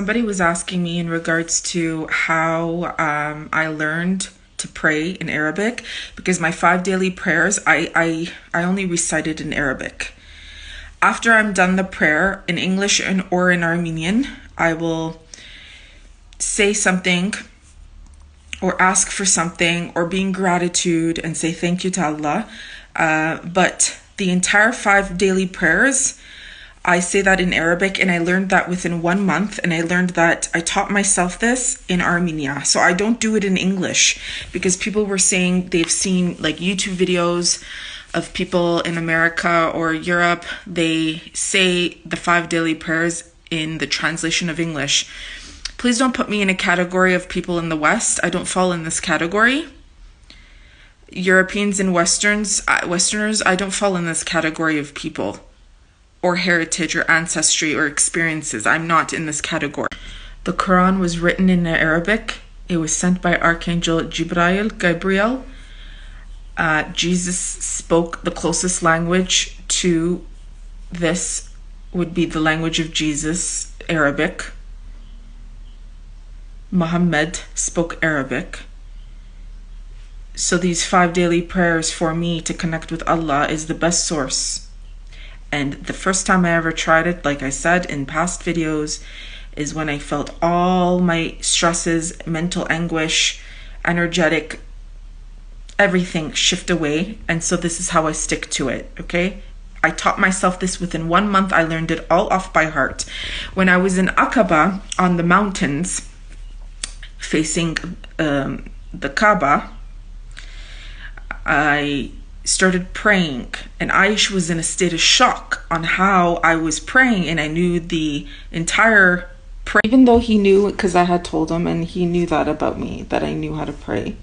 Somebody was asking me in regards to how I learned to pray in Arabic, because my 5 daily prayers, I only recited in Arabic. After I'm done the prayer in English or in Armenian, I will say something or ask for something or be in gratitude and say thank you to Allah. But the entire 5 daily prayers, I say that in Arabic, and I learned that within 1 month, and I learned that I taught myself this in Armenia. So I don't do it in English, because people were saying they've seen like YouTube videos of people in America or Europe. They say the 5 daily prayers in the translation of English. Please don't put me in a category of people in the West. I don't fall in this category. Europeans and Westerners, I don't fall in this category of people, or heritage or ancestry or experiences. I'm not in this category. The Quran was written in Arabic. It was sent by Archangel Gabriel. Jesus spoke the closest language to this would be the language of Jesus, Arabic. Muhammad spoke Arabic. So these 5 daily prayers for me to connect with Allah is the best source. And the first time I ever tried it, like I said in past videos, is when I felt all my stresses, mental anguish, energetic, everything shift away. And so this is how I stick to it, okay? I taught myself this within 1 month. I learned it all off by heart. When I was in Aqaba on the mountains, facing the Kaaba, I started praying, and Aish was in a state of shock on how I was praying, and I knew the entire prayer, even though he knew, because I had told him, and he knew that about me, that I knew how to pray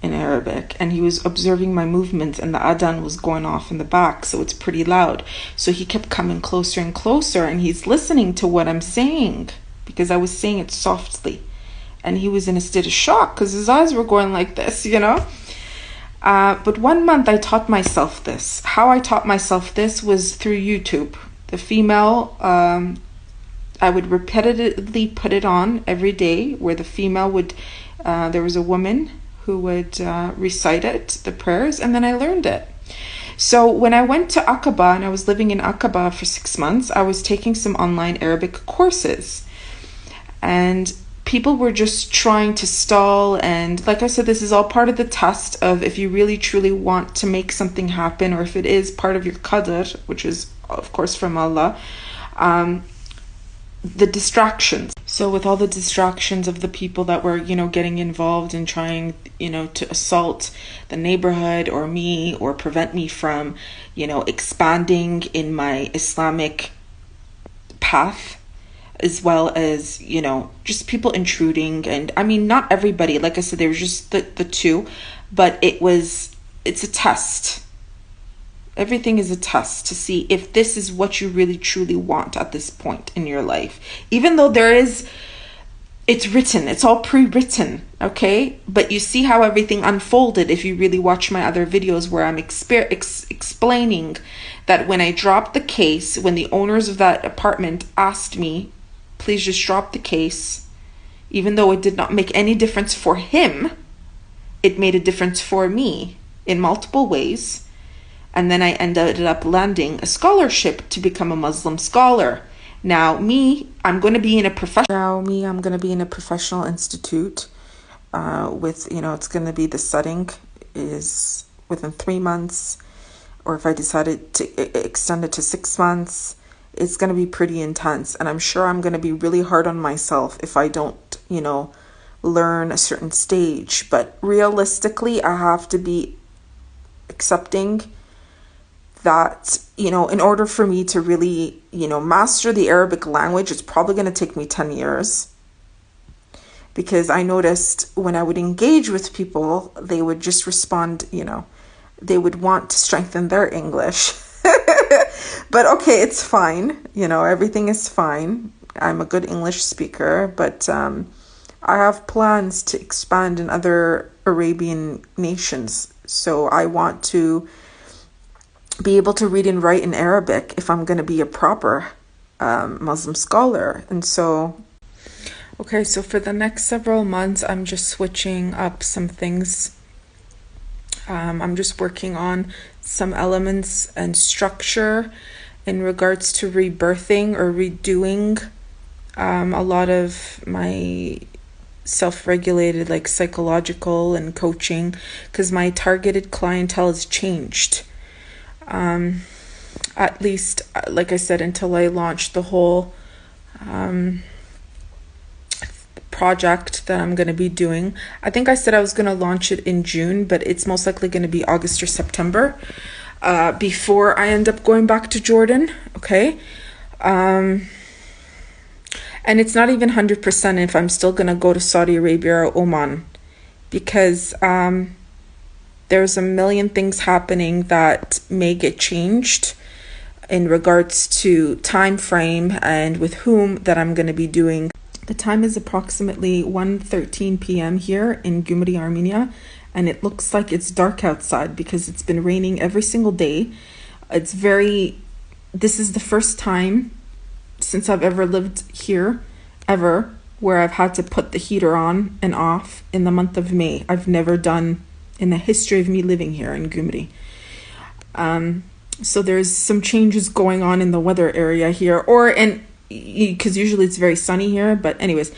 in Arabic, and he was observing my movements, and the adhan was going off in the back, so it's pretty loud. So he kept coming closer and closer, and he's listening to what I'm saying, because I was saying it softly, and he was in a state of shock because his eyes were going like this, you know. But 1 month I taught myself this. How I taught myself this was through YouTube. The female, I would repetitively put it on every day, where the female would, there was a woman who would recite it, the prayers, and then I learned it. So when I went to Aqaba, and I was living in Aqaba for 6 months, I was taking some online Arabic courses. And people were just trying to stall, and like I said, this is all part of the test of if you really truly want to make something happen, or if it is part of your qadr, which is of course from Allah, the distractions. So with all the distractions of the people that were, getting involved in trying, to assault the neighborhood or me, or prevent me from, expanding in my Islamic path, as well as, just people intruding. And I mean, not everybody, like I said, there was just the two, but it's a test. Everything is a test to see if this is what you really truly want at this point in your life. Even though it's written, it's all pre-written, okay? But you see how everything unfolded if you really watch my other videos, where I'm explaining that when I dropped the case, when the owners of that apartment asked me, please just drop the case, even though it did not make any difference for him, it made a difference for me in multiple ways. And then I ended up landing a scholarship to become a Muslim scholar. Now I'm going to be in a professional institute with, it's going to be, the setting is within 3 months, or if I decided to extend it to 6 months, it's going to be pretty intense. And I'm sure I'm going to be really hard on myself if I don't, learn a certain stage. But realistically, I have to be accepting that, in order for me to really, master the Arabic language, it's probably going to take me 10 years. Because I noticed when I would engage with people, they would just respond, they would want to strengthen their English. But okay, it's fine. Everything is fine. I'm a good English speaker, but I have plans to expand in other Arabian nations. So I want to be able to read and write in Arabic if I'm going to be a proper Muslim scholar. And so Okay, so for the next several months, I'm just switching up some things. I'm just working on some elements and structure in regards to rebirthing or redoing a lot of my self-regulated, like psychological and coaching, because my targeted clientele has changed. At least, like I said, until I launched the whole project that I'm going to be doing. I think I said I was going to launch it in June, but it's most likely going to be August or September before I end up going back to Jordan. Okay. And it's not even 100% if I'm still going to go to Saudi Arabia or Oman, because there's a million things happening that may get changed in regards to time frame and with whom that I'm going to be doing. The time is approximately 1:13 p.m. here in Gyumri, Armenia, and it looks like it's dark outside because it's been raining every single day. This is the first time since I've ever lived here, ever, where I've had to put the heater on and off in the month of May. I've never done in the history of me living here in Gyumri. So there's some changes going on in the weather area here, because usually it's very sunny here, but anyways.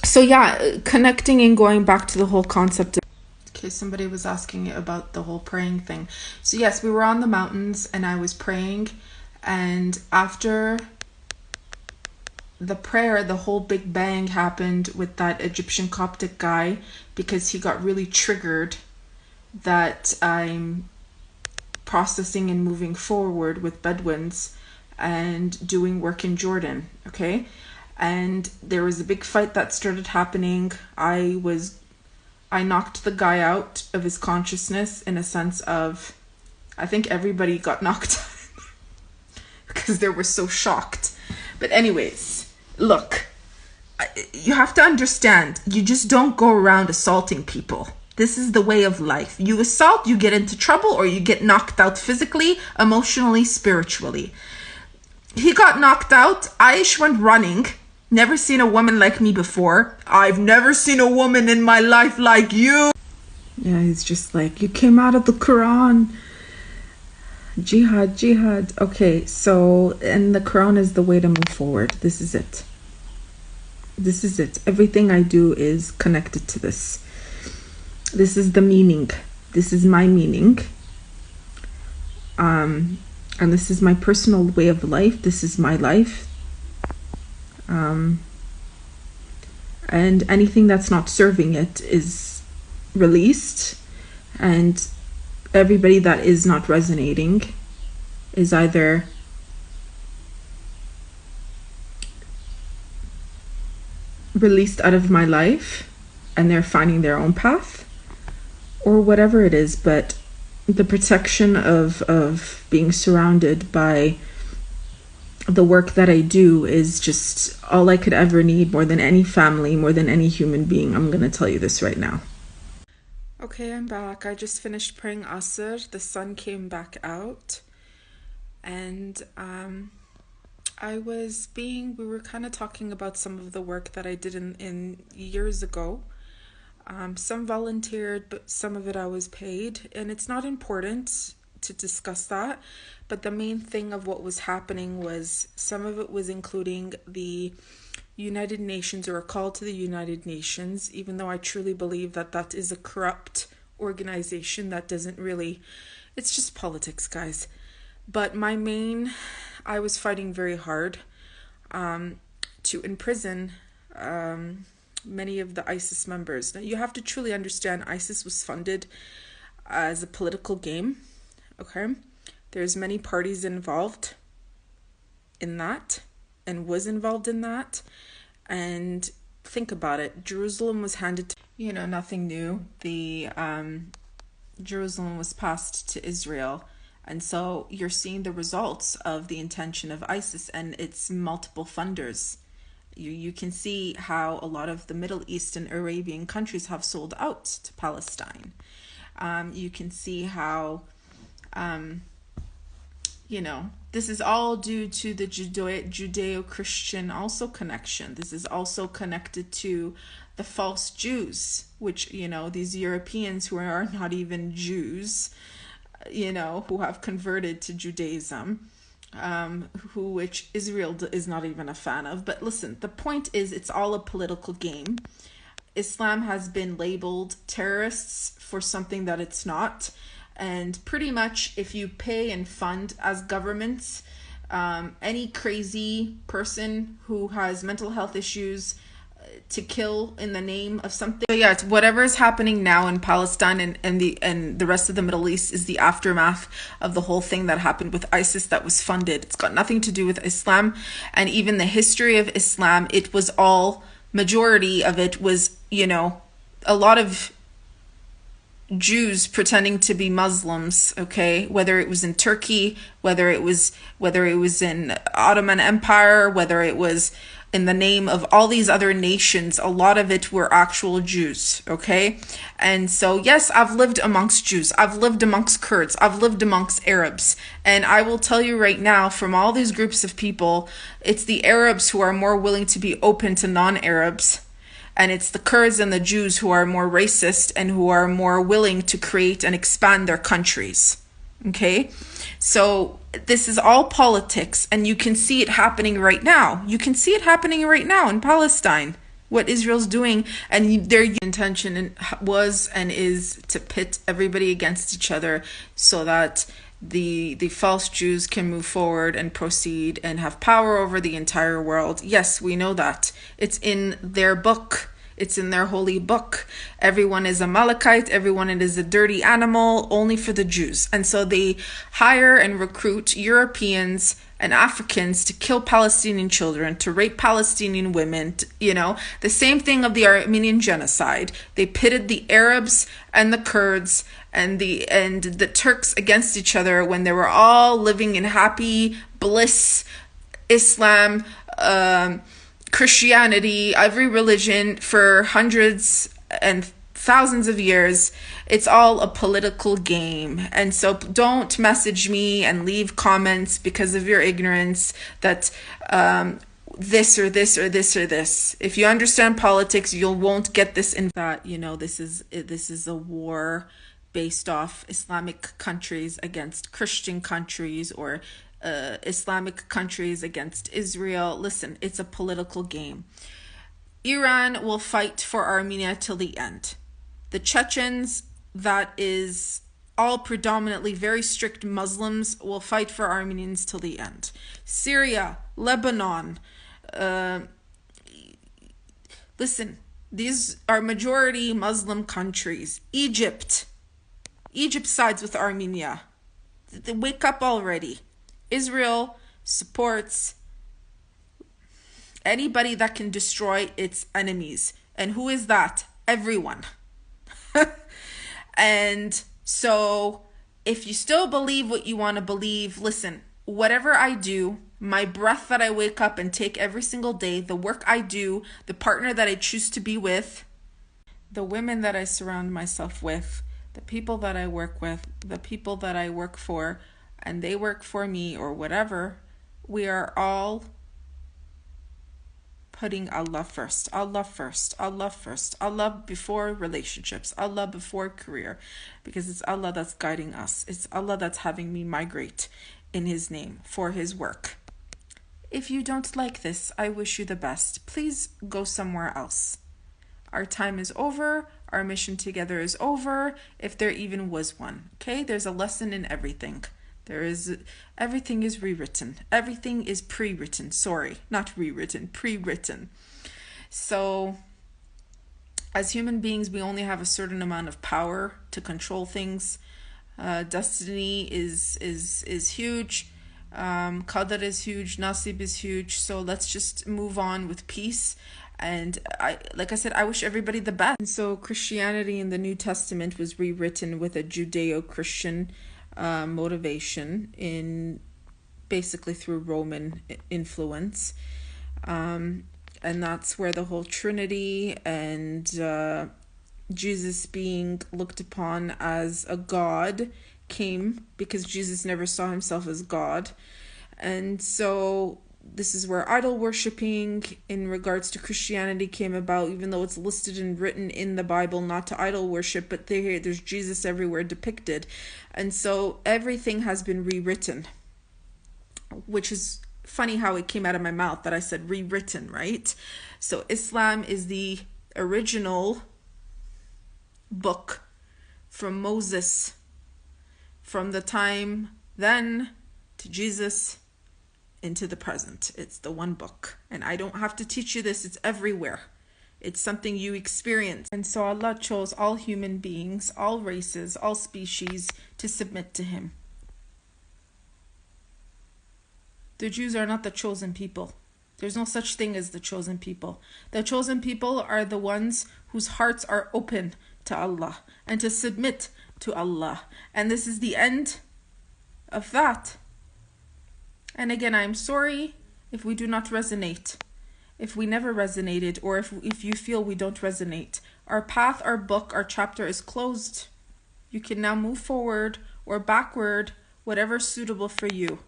So yeah, connecting and going back to the whole concept of, okay, somebody was asking about the whole praying thing. So yes, we were on the mountains and I was praying, and after the prayer, the whole big bang happened with that Egyptian Coptic guy, because he got really triggered that I'm processing and moving forward with Bedouins and doing work in Jordan. Okay. And there was a big fight that started happening. I knocked the guy out of his consciousness, in a sense of, I think everybody got knocked out because they were so shocked. But anyways, look, you have to understand, you just don't go around assaulting people. This is the way of life. You assault, you get into trouble, or you get knocked out physically, emotionally, spiritually. He got knocked out. Aish went running. Never seen a woman like me before. I've never seen a woman in my life like you. Yeah, he's just like, you came out of the Quran. Jihad, jihad. Okay, so, and the Quran is the way to move forward. This is it. This is it. Everything I do is connected to this. This is the meaning. This is my meaning. And this is my personal way of life. This is my life. And anything that's not serving it is released. And everybody that is not resonating is either released out of my life and they're finding their own path, or whatever it is. But the protection of being surrounded by the work that I do is just all I could ever need, more than any family, more than any human being. I'm going to tell you this right now. Okay, I'm back. I just finished praying Asr. The sun came back out. And we were kind of talking about some of the work that I did in years ago. Some volunteered, but some of it I was paid. And it's not important to discuss that. But the main thing of what was happening was, some of it was including the United Nations, or a call to the United Nations, even though I truly believe that that is a corrupt organization that doesn't really, it's just politics, guys. But I was fighting very hard to imprison many of the ISIS members. Now, you have to truly understand, ISIS was funded as a political game, okay? There's many parties involved in that, and was involved in that. And think about it. Jerusalem was handed to, nothing new. The Jerusalem was passed to Israel. And so you're seeing the results of the intention of ISIS and its multiple funders. You can see how a lot of the Middle East and Arabian countries have sold out to Palestine. You can see how, this is all due to the Judeo-Christian also connection. This is also connected to the false Jews, which, these Europeans who are not even Jews, who have converted to Judaism, which Israel is not even a fan of. But listen, the point is, it's all a political game. Islam has been labeled terrorists for something that it's not. And pretty much if you pay and fund as governments, any crazy person who has mental health issues to kill in the name of something. So yeah, whatever is happening now in Palestine and the rest of the Middle East is the aftermath of the whole thing that happened with ISIS that was funded. It's got nothing to do with Islam. And even the history of Islam, it was all, majority of it was, a lot of Jews pretending to be Muslims, okay? Whether it was in Turkey, whether it was in Ottoman Empire, whether it was in the name of all these other nations, a lot of it were actual Jews, okay? And so, yes, I've lived amongst Jews. I've lived amongst Kurds. I've lived amongst Arabs. And I will tell you right now, from all these groups of people, it's the Arabs who are more willing to be open to non-Arabs. And it's the Kurds and the Jews who are more racist and who are more willing to create and expand their countries. Okay? So this is all politics, and you can see it happening right now. You can see it happening right now in Palestine, what Israel's doing, and their intention was and is to pit everybody against each other so that the false Jews can move forward and proceed and have power over the entire world. Yes, we know that. It's in their book. It's in their holy book. Everyone is a Malachite. Everyone is a dirty animal, only for the Jews. And so they hire and recruit Europeans and Africans to kill Palestinian children, to rape Palestinian women, the same thing of the Armenian genocide. They pitted the Arabs and the Kurds and the Turks against each other when they were all living in happy bliss. Islam, Christianity, every religion for hundreds and thousands of years. It's all a political game. And so don't message me and leave comments because of your ignorance that this or this or this or this. If you understand politics, you won't get this in that, this is a war based off Islamic countries against Christian countries, or Islamic countries against Israel. Listen, it's a political game. Iran will fight for Armenia till the end. The Chechens, that is all predominantly very strict Muslims, will fight for Armenians till the end. Syria, Lebanon, listen, these are majority Muslim countries. Egypt sides with Armenia. They wake up already. Israel supports anybody that can destroy its enemies. And who is that? Everyone. And so if you still believe what you want to believe, listen, whatever I do, my breath that I wake up and take every single day, the work I do, the partner that I choose to be with, the women that I surround myself with, the people that I work with, the people that I work for, and they work for me, or whatever, we are all putting Allah first. Allah first. Allah first. Allah before relationships. Allah before career. Because it's Allah that's guiding us. It's Allah that's having me migrate in His name for His work. If you don't like this, I wish you the best. Please go somewhere else. Our time is over. Our mission together is over. If there even was one. Okay? There's a lesson in everything. Everything is rewritten. Everything is pre-written. Sorry, not rewritten, pre-written. So as human beings, we only have a certain amount of power to control things. Destiny is huge. Qadr is huge. Nasib is huge. So let's just move on with peace. And like I said, I wish everybody the best. And so Christianity in the New Testament was rewritten with a Judeo-Christian motivation, in basically through Roman influence, and that's where the whole Trinity and Jesus being looked upon as a God came, because Jesus never saw himself as God, And so this is where idol worshipping in regards to Christianity came about, even though it's listed and written in the Bible not to idol worship, but there's Jesus everywhere depicted. And so everything has been rewritten, which is funny how it came out of my mouth that I said rewritten, right? So Islam is the original book from Moses, from the time then to Jesus into the present. It's the one book. And I don't have to teach you this, it's everywhere. It's something you experience. And so Allah chose all human beings, all races, all species to submit to Him. The Jews are not the chosen people. There's no such thing as the chosen people. The chosen people are the ones whose hearts are open to Allah and to submit to Allah. And this is the end of that. And again, I'm sorry if we do not resonate, if we never resonated, or if you feel we don't resonate. Our path, our book, our chapter is closed. You can now move forward or backward, whatever's suitable for you.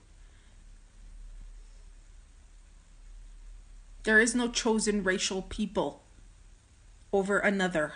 There is no chosen racial people over another.